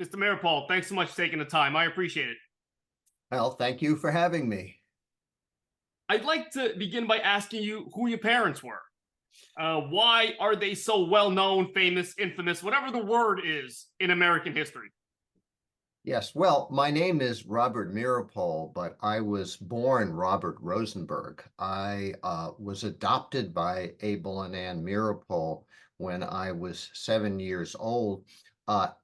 Mr. Meeropol, thanks so much for taking the time. I appreciate it. Well, thank you for having me. I'd like to begin by asking you who your parents were. Why are they so well known, famous, infamous, whatever the word is in American history? Yes, well, my name is Robert Meeropol, but I was born Robert Rosenberg. I was adopted by Abel and Ann Meeropol when I was 7 years old.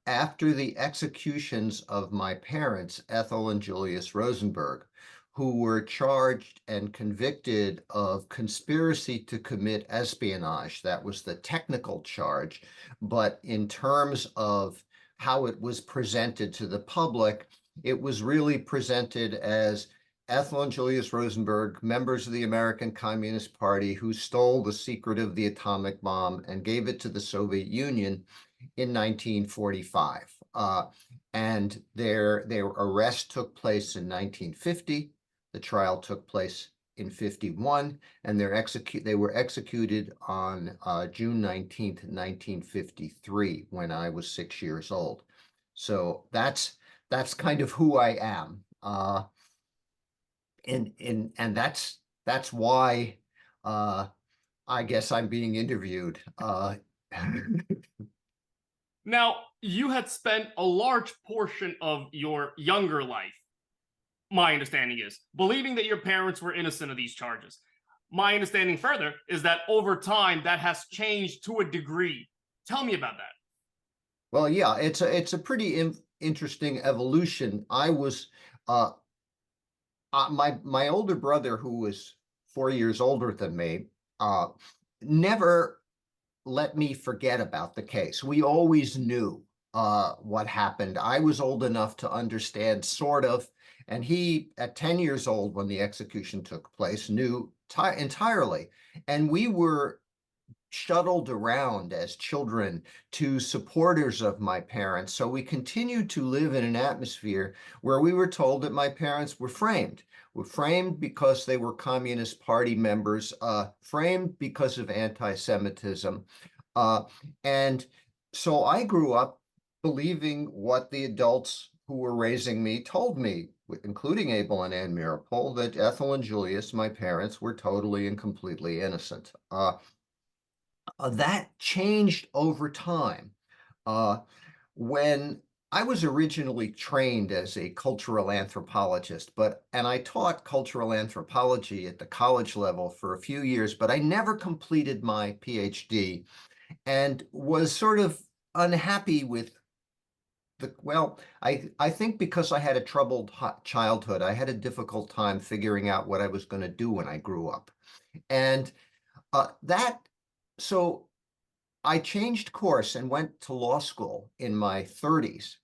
After the executions of my parents, Ethel and Julius Rosenberg, who were charged and convicted of conspiracy to commit espionage. That was the technical charge. But in terms of how it was presented to the public, it was really presented as Ethel and Julius Rosenberg, members of the American Communist Party, who stole the secret of the atomic bomb and gave it to the Soviet Union in 1945. And their arrest took place in 1950. The trial took place in 51, and they were executed on June 19th, 1953, when I was 6 years old. So that's kind of who I am. And that's why I guess I'm being interviewed. Now, you had spent a large portion of your younger life, my understanding is, believing that your parents were innocent of these charges. My understanding further is that over time that has changed to a degree. Tell me about that. Well, yeah, it's a pretty interesting evolution. I was my older brother, who was 4 years older than me, never let me forget about the case. We always knew what happened. I was old enough to understand, sort of, and he, at 10 years old when the execution took place, knew entirely. And we were shuttled around as children to supporters of my parents. So we continued to live in an atmosphere where we were told that my parents were framed. Were framed because they were Communist Party members, framed because of anti-Semitism. And so I grew up believing what the adults who were raising me told me, including Abel and Ann Meeropol, that Ethel and Julius, my parents, were totally and completely innocent. That changed over time. When I was originally trained as a cultural anthropologist, and I taught cultural anthropology at the college level for a few years, but I never completed my PhD and was sort of unhappy with I think because I had a troubled childhood, I had a difficult time figuring out what I was going to do when I grew up. And so I changed course and went to law school in my 30s.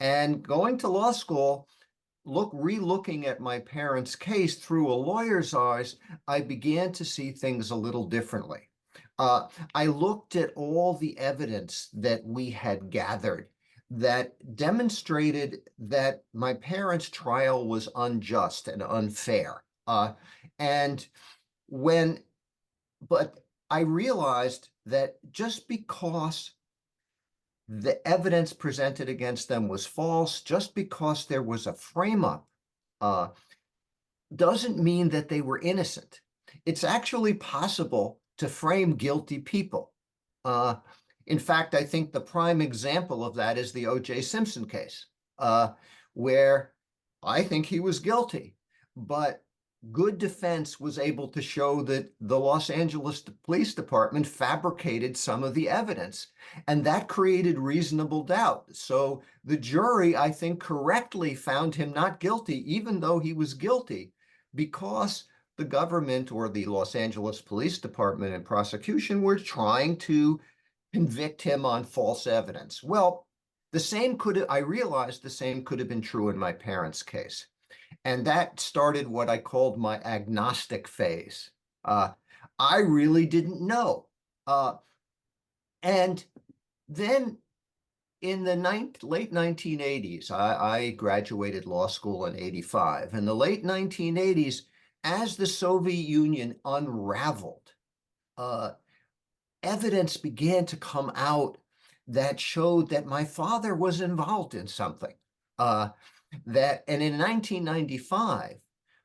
And going to law school, re-looking at my parents' case through a lawyer's eyes, I began to see things a little differently. I looked at all the evidence that we had gathered that demonstrated that my parents' trial was unjust and unfair. But I realized that just because the evidence presented against them was false, just because there was a frame-up, doesn't mean that they were innocent. It's actually possible to frame guilty people. In fact, I think the prime example of that is the O.J. Simpson case, where I think he was guilty, but good defense was able to show that the Los Angeles Police Department fabricated some of the evidence, and that created reasonable doubt. So the jury, I think, correctly found him not guilty, even though he was guilty, because the government or the Los Angeles Police Department and prosecution were trying to convict him on false evidence. Well, I realized the same could have been true in my parents' case. And that started what I called my agnostic phase. I really didn't know. And then in the late 1980s, I graduated law school in 85. In the late 1980s, as the Soviet Union unraveled, evidence began to come out that showed that my father was involved in something. And in 1995,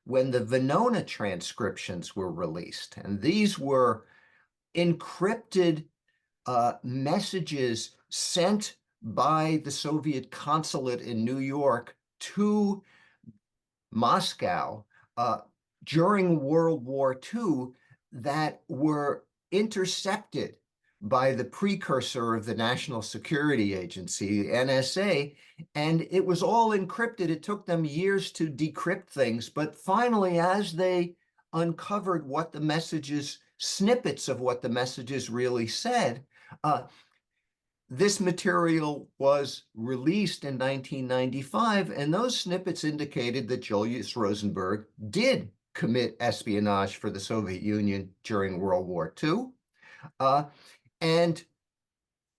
when the Venona transcriptions were released, and these were encrypted messages sent by the Soviet consulate in New York to Moscow during World War II, that were intercepted by the precursor of the National Security Agency, the NSA, and it was all encrypted. It took them years to decrypt things, but finally, as they uncovered what the messages, snippets of what the messages really said, this material was released in 1995, and those snippets indicated that Julius Rosenberg did commit espionage for the Soviet Union during World War II.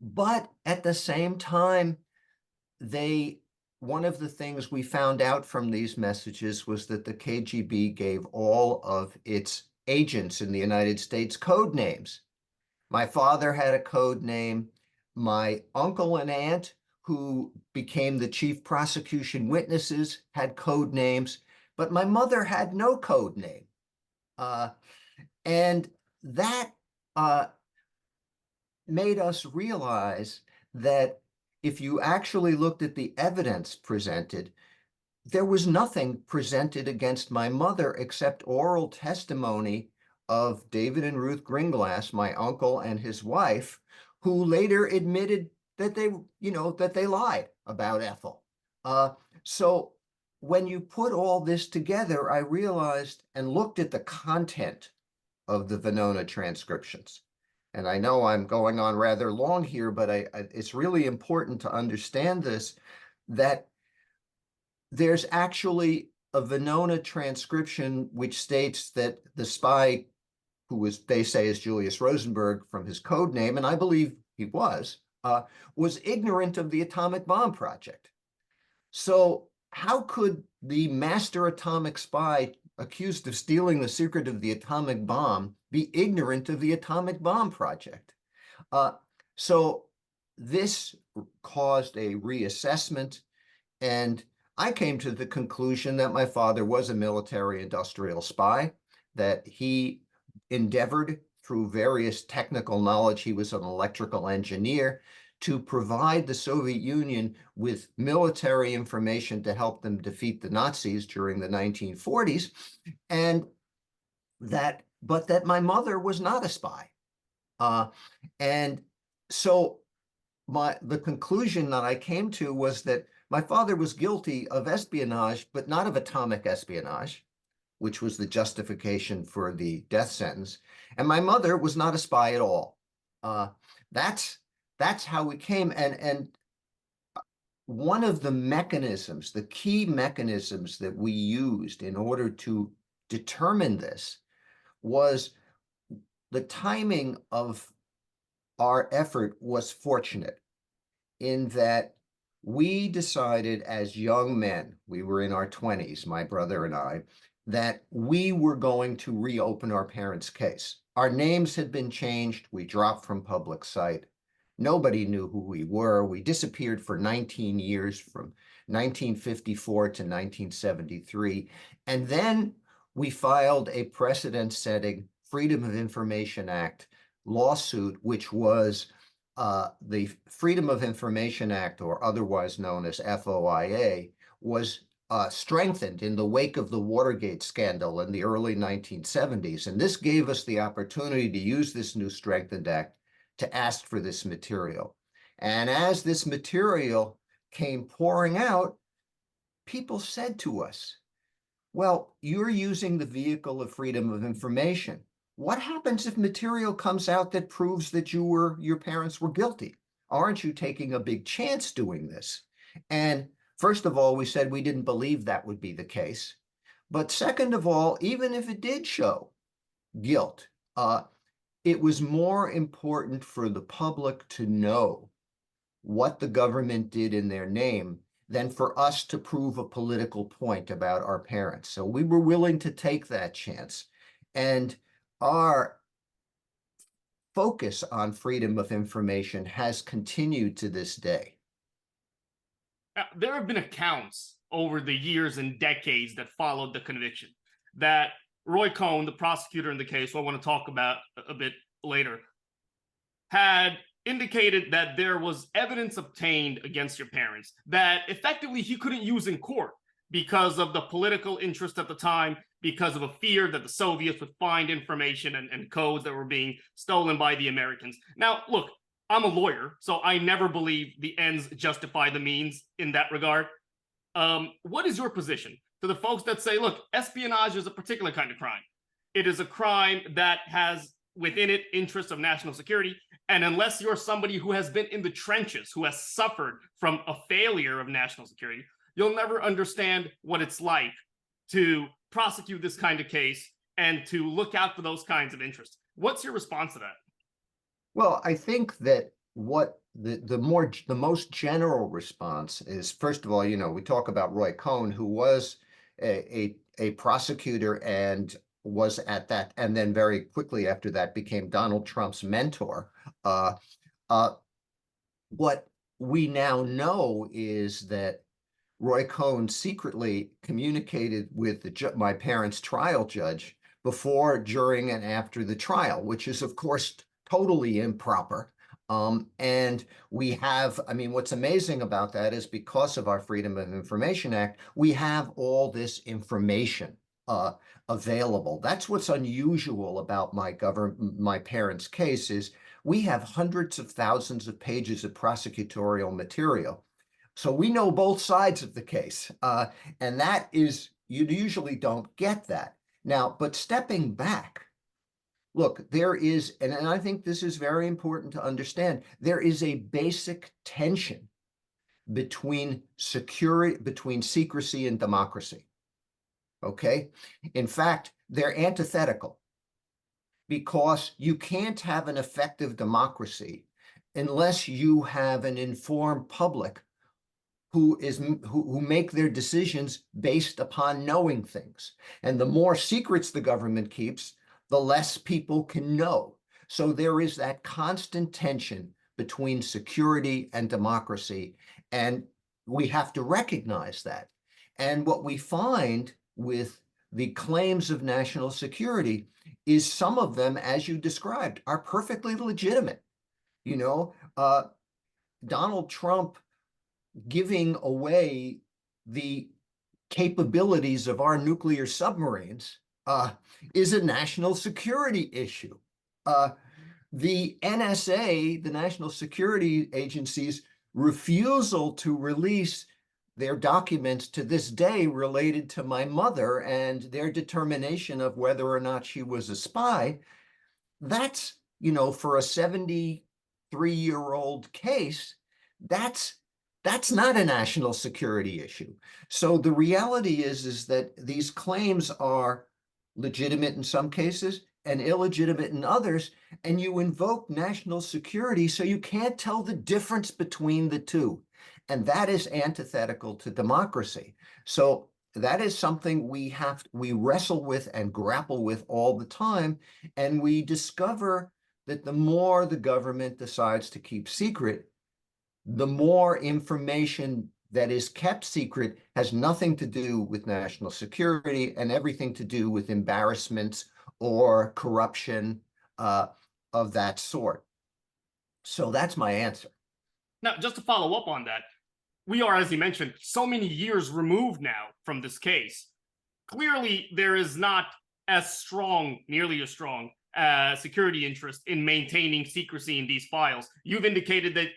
But at the same time, one of the things we found out from these messages was that the KGB gave all of its agents in the United States code names. My father had a code name. My uncle and aunt, who became the chief prosecution witnesses, had code names, but my mother had no code name. And that made us realize that if you actually looked at the evidence presented, there was nothing presented against my mother except oral testimony of David and Ruth Gringlass, my uncle and his wife, who later admitted that they lied about Ethel. So when you put all this together, I realized and looked at the content of the Venona transcriptions. And I know I'm going on rather long here, but it's really important to understand this, that there's actually a Venona transcription which states that the spy, who they say is Julius Rosenberg from his code name, and I believe he was ignorant of the atomic bomb project. So how could the master atomic spy accused of stealing the secret of the atomic bomb be ignorant of the atomic bomb project? So this caused a reassessment, and I came to the conclusion that my father was a military industrial spy, that he endeavored through various technical knowledge, he was an electrical engineer, to provide the Soviet Union with military information to help them defeat the Nazis during the 1940s, but that my mother was not a spy. And so the conclusion that I came to was that my father was guilty of espionage, but not of atomic espionage, which was the justification for the death sentence. And my mother was not a spy at all. That's how we came. And one of the mechanisms, the key mechanisms that we used in order to determine this, was the timing of our effort was fortunate in that we decided as young men, we were in our 20s, my brother and I, that we were going to reopen our parents' case. Our names had been changed. We dropped from public sight. Nobody knew who we were. We disappeared for 19 years, from 1954 to 1973. And then we filed a precedent-setting Freedom of Information Act lawsuit, which was the Freedom of Information Act, or otherwise known as FOIA, was strengthened in the wake of the Watergate scandal in the early 1970s. And this gave us the opportunity to use this new strengthened act to ask for this material. And as this material came pouring out, people said to us, well, you're using the vehicle of freedom of information. What happens if material comes out that proves that your parents were guilty? Aren't you taking a big chance doing this? And first of all, we said we didn't believe that would be the case. But second of all, even if it did show guilt, it was more important for the public to know what the government did in their name than for us to prove a political point about our parents. So we were willing to take that chance. And our focus on freedom of information has continued to this day. There have been accounts over the years and decades that followed the conviction that Roy Cohn, the prosecutor in the case, who I want to talk about a bit later, had indicated that there was evidence obtained against your parents that effectively he couldn't use in court because of the political interest at the time, because of a fear that the Soviets would find information and codes that were being stolen by the Americans. Now, look, I'm a lawyer, so I never believe the ends justify the means in that regard. What is your position to the folks that say, look, espionage is a particular kind of crime? It is a crime that has within it interests of national security. And unless you're somebody who has been in the trenches, who has suffered from a failure of national security, you'll never understand what it's like to prosecute this kind of case and to look out for those kinds of interests. What's your response to that? Well, I think that what the most general response is, first of all, we talk about Roy Cohn, who was a prosecutor and was at that, and then very quickly after that became Donald Trump's mentor. What we now know is that Roy Cohn secretly communicated with my parents' trial judge before, during, and after the trial, which is, of course, totally improper. And we have, what's amazing about that is because of our Freedom of Information Act, we have all this information available. That's what's unusual about my parents' case is we have hundreds of thousands of pages of prosecutorial material. So we know both sides of the case. And that is, you usually don't get that. Now, but stepping back, look, there is, and I think this is very important to understand, there is a basic tension between secrecy and democracy. Okay? In fact, they're antithetical because you can't have an effective democracy unless you have an informed public who make their decisions based upon knowing things. And the more secrets the government keeps, the less people can know. So there is that constant tension between security and democracy, and we have to recognize that. And what we find with the claims of national security is some of them, as you described, are perfectly legitimate. Donald Trump giving away the capabilities of our nuclear submarines is a national security issue. The NSA, the National Security Agency's refusal to release their documents to this day related to my mother and their determination of whether or not she was a spy, that's, for a 73-year-old case, that's not a national security issue. So the reality is that these claims are legitimate in some cases and illegitimate in others, and you invoke national security, so you can't tell the difference between the two. And that is antithetical to democracy. So that is something we wrestle with and grapple with all the time. And we discover that the more the government decides to keep secret, the more information that is kept secret has nothing to do with national security and everything to do with embarrassments or corruption of that sort. So that's my answer. Now, just to follow up on that, we are, as you mentioned, so many years removed now from this case. Clearly, there is not as strong, nearly as strong, security interest in maintaining secrecy in these files. You've indicated that,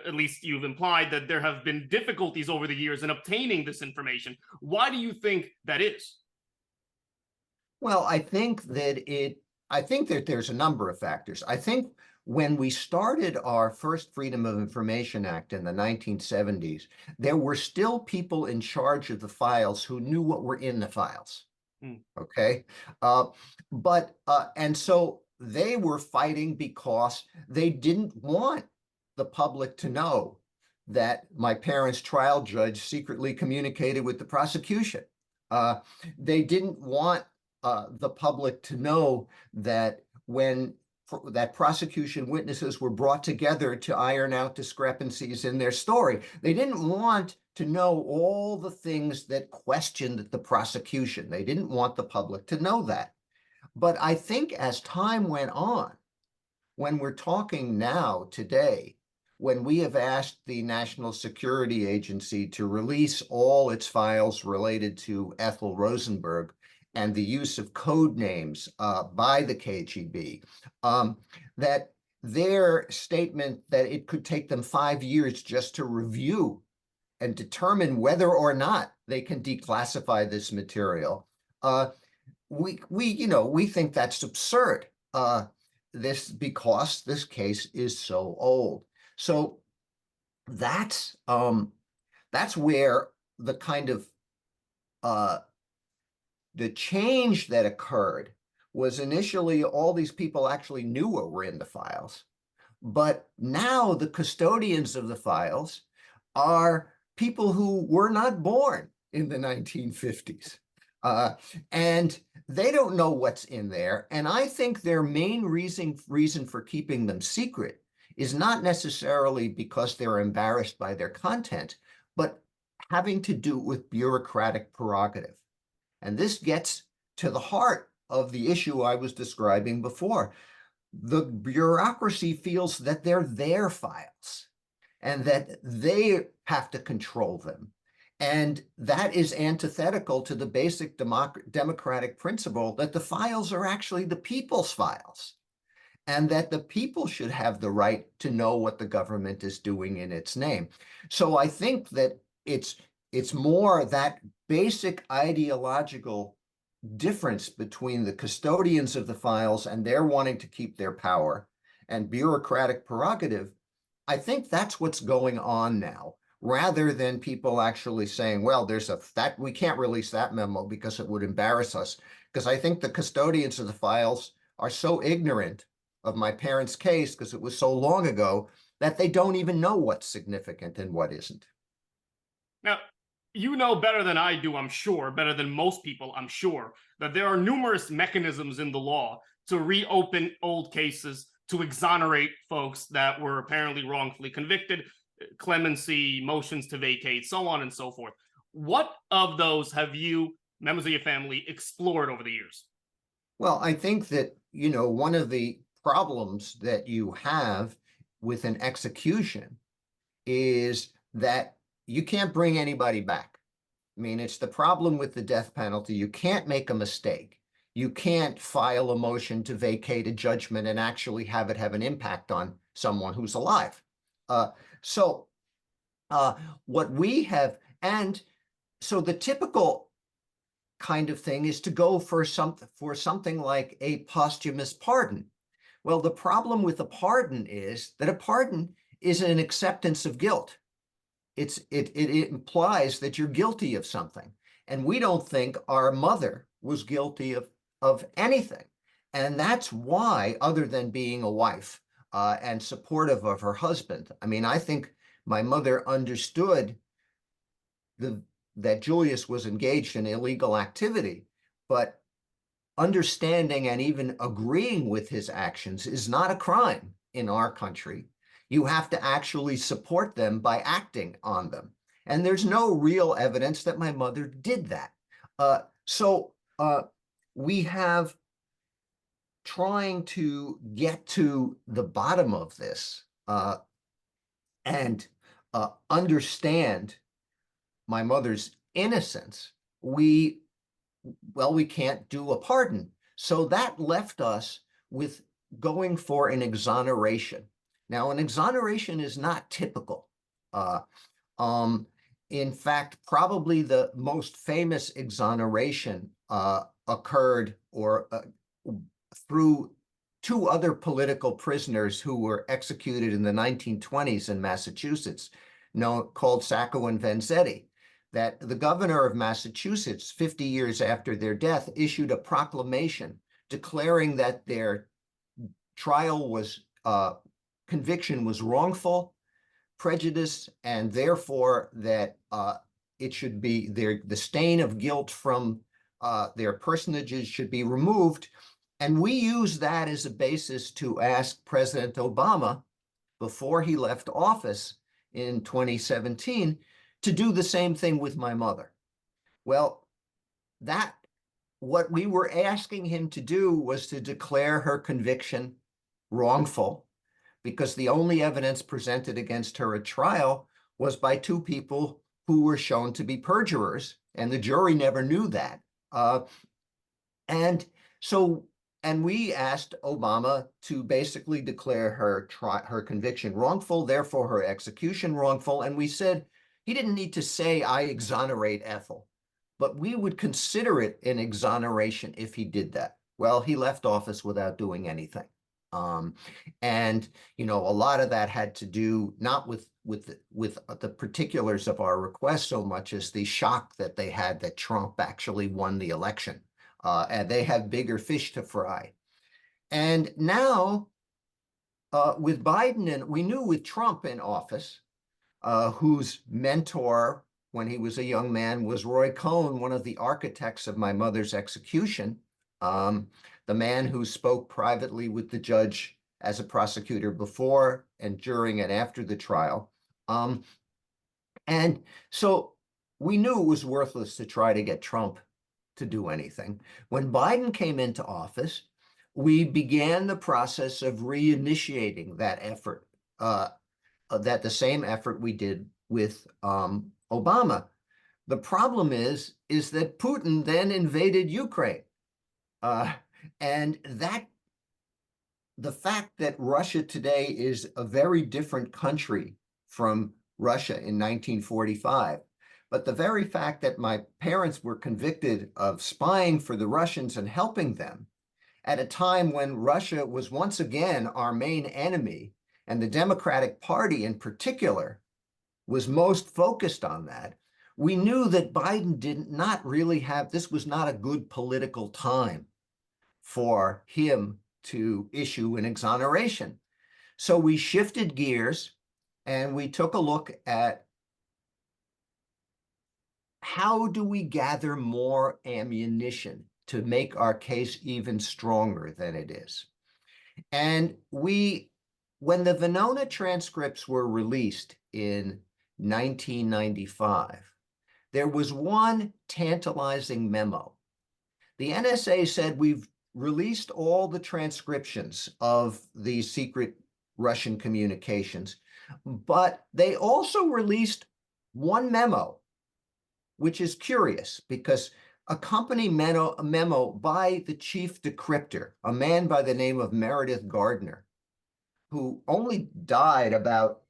at least you've implied, that there have been difficulties over the years in obtaining this information. Why do you think that is? Well, I think that there's a number of factors. I think when we started our first Freedom of Information Act in the 1970s, there were still people in charge of the files who knew what were in the files. Okay. And so they were fighting because they didn't want the public to know that my parents' trial judge secretly communicated with the prosecution. They didn't want the public to know that when that prosecution witnesses were brought together to iron out discrepancies in their story. They didn't want to know all the things that questioned the prosecution. They didn't want the public to know that. But I think as time went on, when we're talking now today, when we have asked the National Security Agency to release all its files related to Ethel Rosenberg and the use of code names by the KGB, that their statement that it could take them 5 years just to review and determine whether or not they can declassify this material, we think that's absurd. Because this case is so old. So that's where the kind of the change that occurred was initially all these people actually knew what were in the files, but now the custodians of the files are people who were not born in the 1950s. And they don't know what's in there. And I think their main reason for keeping them secret is not necessarily because they're embarrassed by their content, but having to do with bureaucratic prerogative. And this gets to the heart of the issue I was describing before. The bureaucracy feels that they're their files and that they have to control them. And that is antithetical to the basic democratic principle that the files are actually the people's files, and that the people should have the right to know what the government is doing in its name. So I think that it's more that basic ideological difference between the custodians of the files and their wanting to keep their power and bureaucratic prerogative. I think that's what's going on now, rather than people actually saying, well, we can't release that memo because it would embarrass us. Because I think the custodians of the files are so ignorant of my parents' case, because it was so long ago, that they don't even know what's significant and what isn't. Now, you know better than I do, I'm sure, better than most people, I'm sure, that there are numerous mechanisms in the law to reopen old cases, to exonerate folks that were apparently wrongfully convicted, clemency, motions to vacate, so on and so forth. What of those have you, members of your family, explored over the years? Well, I think that, one of the problems that you have with an execution is that you can't bring anybody back. I mean, it's the problem with the death penalty. You can't make a mistake. You can't file a motion to vacate a judgment and actually have it have an impact on someone who's alive. So what we have, and so the typical kind of thing is to go for something like a posthumous pardon. Well, the problem with a pardon is that a pardon is an acceptance of guilt. It implies that you're guilty of something. And we don't think our mother was guilty of anything. And that's why, other than being a wife and supportive of her husband, I mean, I think my mother understood that Julius was engaged in illegal activity, but understanding and even agreeing with his actions is not a crime in our country. You have to actually support them by acting on them. And there's no real evidence that my mother did that. So we have trying to get to the bottom of this and understand my mother's innocence. We can't do a pardon. So that left us with going for an exoneration. Now, an exoneration is not typical. In fact, probably the most famous exoneration occurred through two other political prisoners who were executed in the 1920s in Massachusetts, called Sacco and Vanzetti, that the governor of Massachusetts, 50 years after their death, issued a proclamation declaring that their conviction was wrongful, prejudice, and therefore that it should be the stain of guilt from their personages should be removed, And we used that as a basis to ask President Obama, before he left office in 2017, to do the same thing with my mother. Well, what we were asking him to do was to declare her conviction wrongful, because the only evidence presented against her at trial was by two people who were shown to be perjurers, and the jury never knew that. And we asked Obama to basically declare her conviction wrongful, therefore her execution wrongful. And we said he didn't need to say, "I exonerate Ethel," but we would consider it an exoneration if he did that. Well, he left office without doing anything. And a lot of that had to do not with the particulars of our request so much as the shock that they had that Trump actually won the election. And they have bigger fish to fry. And now with Biden, and we knew with Trump in office, whose mentor when he was a young man was Roy Cohn, one of the architects of my mother's execution, the man who spoke privately with the judge as a prosecutor before and during and after the trial. And so we knew it was worthless to try to get Trump to do anything. When Biden came into office, we began the process of reinitiating that effort, the same effort we did with Obama. The problem is that Putin then invaded Ukraine. And the fact that Russia today is a very different country from Russia in 1945, but the very fact that my parents were convicted of spying for the Russians and helping them at a time when Russia was once again our main enemy, and the Democratic Party in particular was most focused on that, we knew that Biden did not really have, this was not a good political time for him to issue an exoneration. So we shifted gears and we took a look at how do we gather more ammunition to make our case even stronger than it is. And when the Venona transcripts were released in 1995, there was one tantalizing memo. The NSA said, "We've released all the transcriptions of these secret Russian communications," but they also released one memo, which is curious because a company memo by the chief decryptor, a man by the name of Meredith Gardner, who only died about,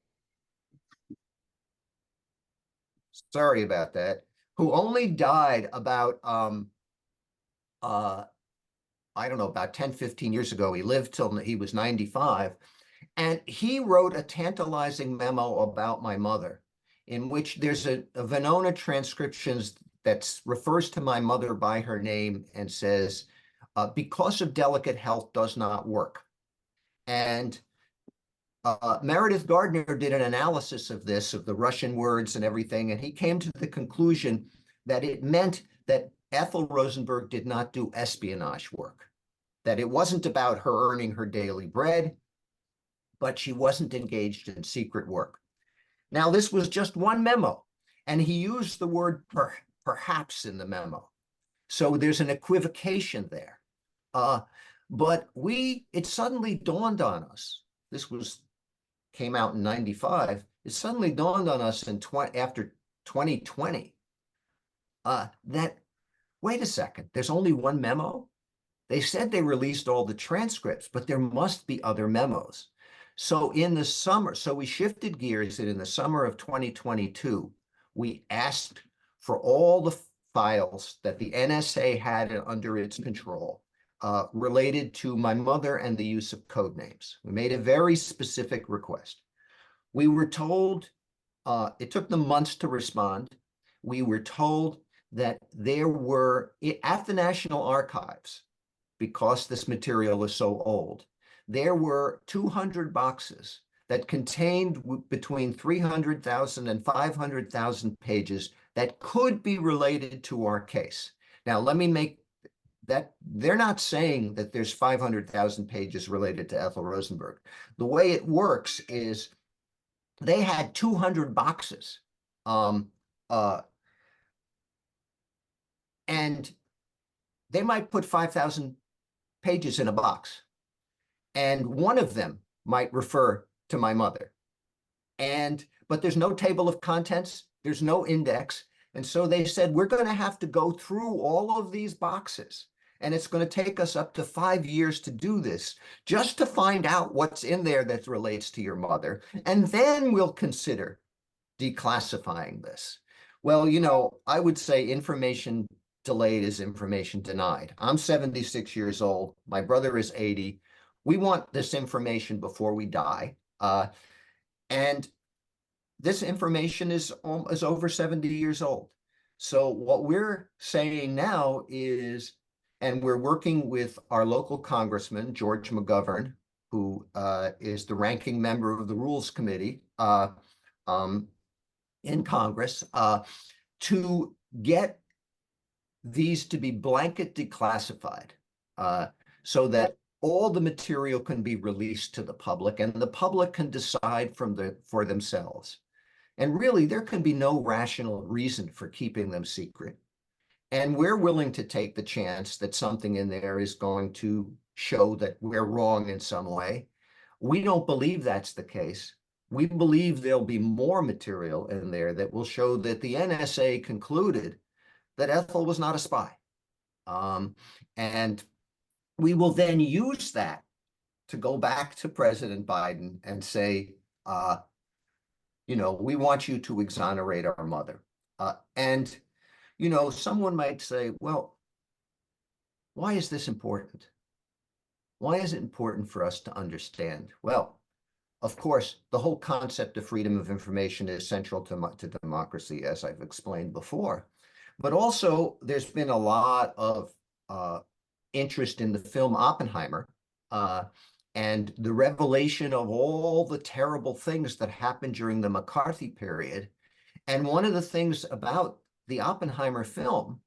sorry about that, who only died about, I don't know, about 10, 15 years ago. He lived till he was 95. And he wrote a tantalizing memo about my mother, in which there's a Venona transcriptions that refers to my mother by her name and says, "Because of delicate health does not work." And Meredith Gardner did an analysis of this, of the Russian words and everything, and he came to the conclusion that it meant that Ethel Rosenberg did not do espionage work, that it wasn't about her earning her daily bread, but she wasn't engaged in secret work. Now, this was just one memo, and he used the word perhaps in the memo. So there's an equivocation there. But it suddenly dawned on us, came out in 95, it suddenly dawned on us after 2020, that, wait a second, there's only one memo? They said they released all the transcripts, but there must be other memos. So in the summer, we shifted gears, and in the summer of 2022, we asked for all the files that the NSA had under its control related to my mother and the use of code names. We made a very specific request. We were told, it took them months to respond. We were told that there were, at the National Archives, because this material is so old, there were 200 boxes that contained between 300,000 and 500,000 pages that could be related to our case. Now, let me make that they're not saying that there's 500,000 pages related to Ethel Rosenberg. The way it works is they had 200 boxes. Um, and they might put 5,000 pages in a box. And one of them might refer to my mother. But there's no table of contents, there's no index. And so they said, we're going to have to go through all of these boxes. And it's going to take us up to 5 years to do this, just to find out what's in there that relates to your mother. And then we'll consider declassifying this. Well, I would say information delayed is information denied. I'm 76 years old. My brother is 80. We want this information before we die. And this information is over 70 years old. So what we're saying now is, and we're working with our local congressman, George McGovern, who is the ranking member of the Rules Committee in Congress, to get these to be blanket declassified so that all the material can be released to the public and the public can decide for themselves. And really, there can be no rational reason for keeping them secret. And we're willing to take the chance that something in there is going to show that we're wrong in some way. We don't believe that's the case. We believe there'll be more material in there that will show that the NSA concluded that Ethel was not a spy. And we will then use that to go back to President Biden and say, we want you to exonerate our mother. And someone might say, well, why is this important? Why is it important for us to understand? Well, of course, the whole concept of freedom of information is central to democracy, as I've explained before. But also, there's been a lot of interest in the film Oppenheimer and the revelation of all the terrible things that happened during the McCarthy period. And one of the things about the Oppenheimer film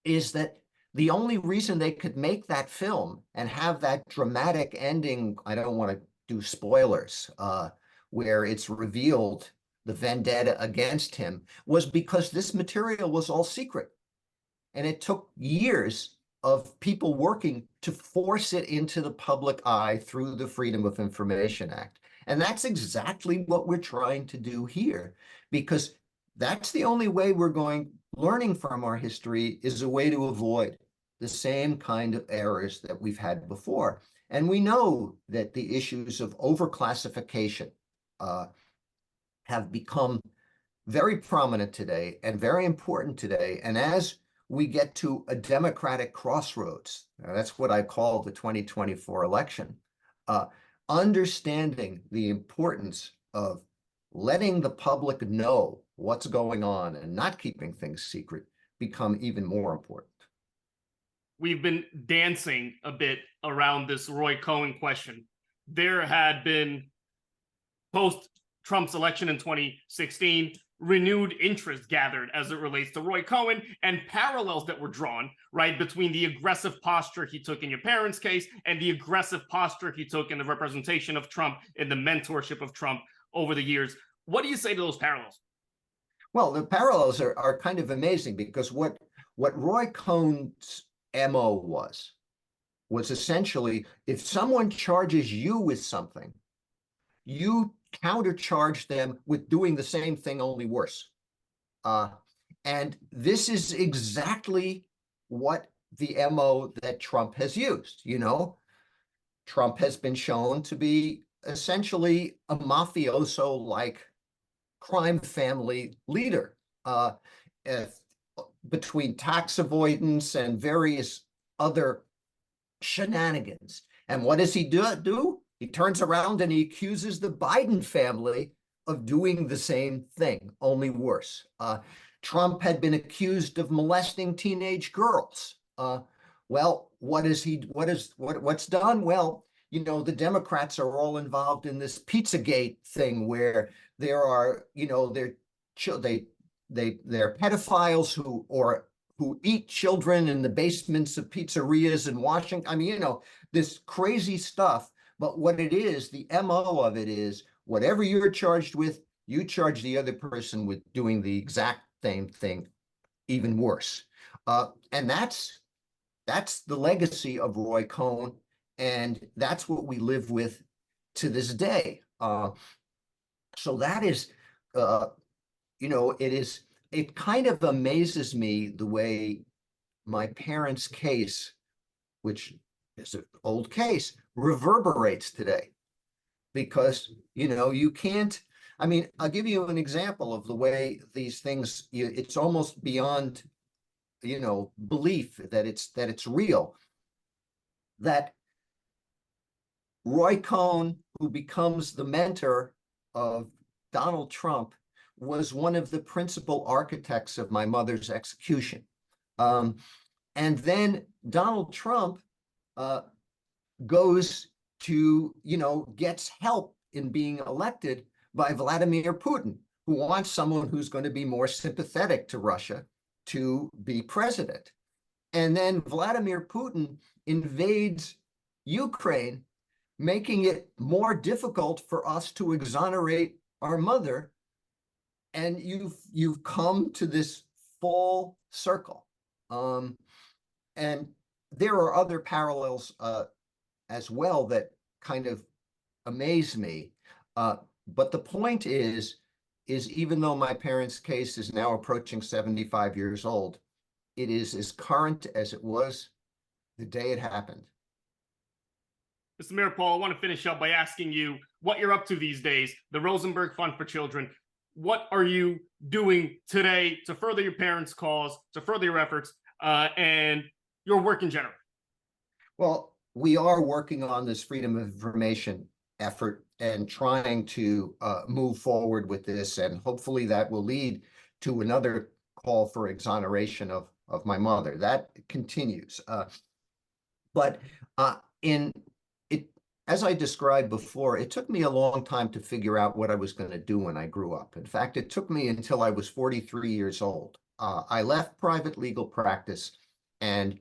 is that the only reason they could make that film and have that dramatic ending, I don't want to do spoilers, where it's revealed the vendetta against him, was because this material was all secret. And it took years of people working to force it into the public eye through the Freedom of Information Act. And that's exactly what we're trying to do here, because that's the only way learning from our history is a way to avoid the same kind of errors that we've had before. And we know that the issues of overclassification have become very prominent today and very important today. And as we get to a democratic crossroads, that's what I call the 2024 election, understanding the importance of letting the public know what's going on and not keeping things secret become even more important. We've been dancing a bit around this Roy Cohn question. There had been, post-Trump's election in 2016, renewed interest gathered as it relates to Roy Cohn and parallels that were drawn, right, between the aggressive posture he took in your parents' case and the aggressive posture he took in the representation of Trump, in the mentorship of Trump over the years. What do you say to those parallels? Well, the parallels are kind of amazing, because what Roy Cohn's MO was essentially, if someone charges you with something, you countercharge them with doing the same thing, only worse. And this is exactly what the MO that Trump has used. Trump has been shown to be essentially a mafioso-like crime family leader, between tax avoidance and various other shenanigans. And what does he do? He turns around and he accuses the Biden family of doing the same thing, only worse. Trump had been accused of molesting teenage girls. Well, what's done? Well, the Democrats are all involved in this Pizzagate thing where there are, they're pedophiles or who eat children in the basements of pizzerias in Washington. I mean, you know, this crazy stuff. But what it is, the MO of it is whatever you're charged with, you charge the other person with doing the exact same thing, even worse. And that's the legacy of Roy Cohn, and that's what we live with to this day. So that is, you know, it kind of amazes me the way my parents' case, which is an old case, reverberates today. Because, you know, you can't, I mean, I'll give you an example of the way these things, it's almost beyond, you know, belief that it's real. That Roy Cohn, who becomes the mentor of Donald Trump, was one of the principal architects of my mother's execution. And then Donald Trump goes to, you know, gets help in being elected by Vladimir Putin, who wants someone who's going to be more sympathetic to Russia to be president. And then Vladimir Putin invades Ukraine, making it more difficult for us to exonerate our mother. And you've come to this full circle. And there are other parallels as well that kind of amaze me. But the point is even though my parents' case is now approaching 75 years old, it is as current as it was the day it happened. Mr. Meeropol, I want to finish up by asking you what you're up to these days, the Rosenberg Fund for Children. What are you doing today to further your parents' cause, to further your efforts, and your work in general? Well, we are working on this freedom of information effort and trying to move forward with this, and hopefully that will lead to another call for exoneration of my mother. That continues. But as I described before, it took me a long time to figure out what I was going to do when I grew up. In fact, it took me until I was 43 years old. I left private legal practice and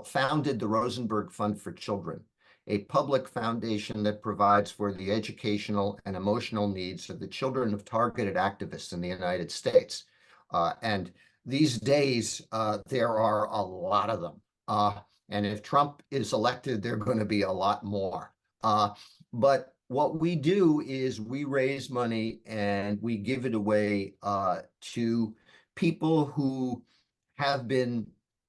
founded the Rosenberg Fund for Children, a public foundation that provides for the educational and emotional needs of the children of targeted activists in the United States. And these days, there are a lot of them. And if Trump is elected, there are going to be a lot more. But what we do is we raise money and we give it away to people who have been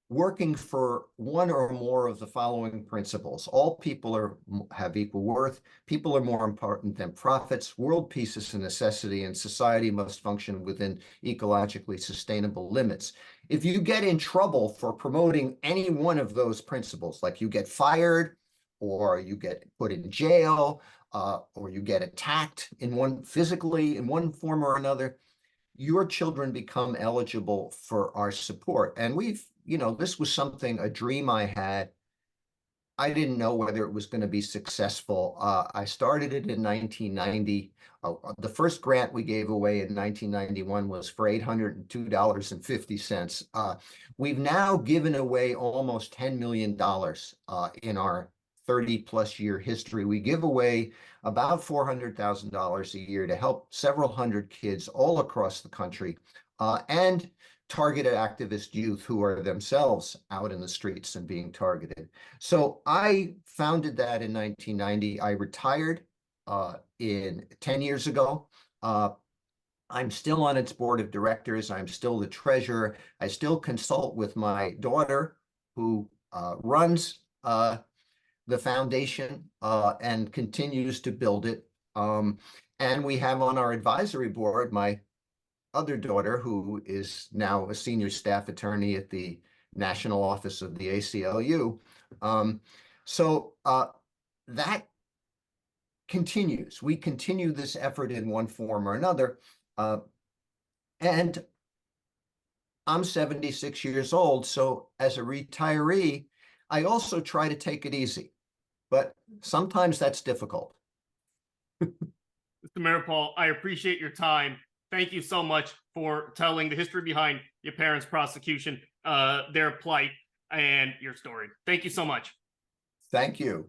working for one or more of the following principles. All people have equal worth. People are more important than profits. World peace is a necessity, and society must function within ecologically sustainable limits. If you get in trouble for promoting any one of those principles, like you get fired, or you get put in jail, or you get attacked physically in one form or another, your children become eligible for our support. And this was a dream I had. I didn't know whether it was going to be successful. I started it in 1990. The first grant we gave away in 1991 was for $802.50. We've now given away almost $10 million in our 30-plus year history. We give away about $400,000 a year to help several hundred kids all across the country, and targeted activist youth who are themselves out in the streets and being targeted. So I founded that in 1990. I retired 10 years ago. I'm still on its board of directors. I'm still the treasurer. I still consult with my daughter, who runs the foundation and continues to build it. And we have on our advisory board my other daughter, who is now a senior staff attorney at the National Office of the ACLU. So that continues. We continue this effort in one form or another. And I'm 76 years old, so as a retiree, I also try to take it easy, but sometimes that's difficult. Mr. Meeropol, I appreciate your time. Thank you so much for telling the history behind your parents' prosecution. their plight and your story. Thank you so much. Thank you.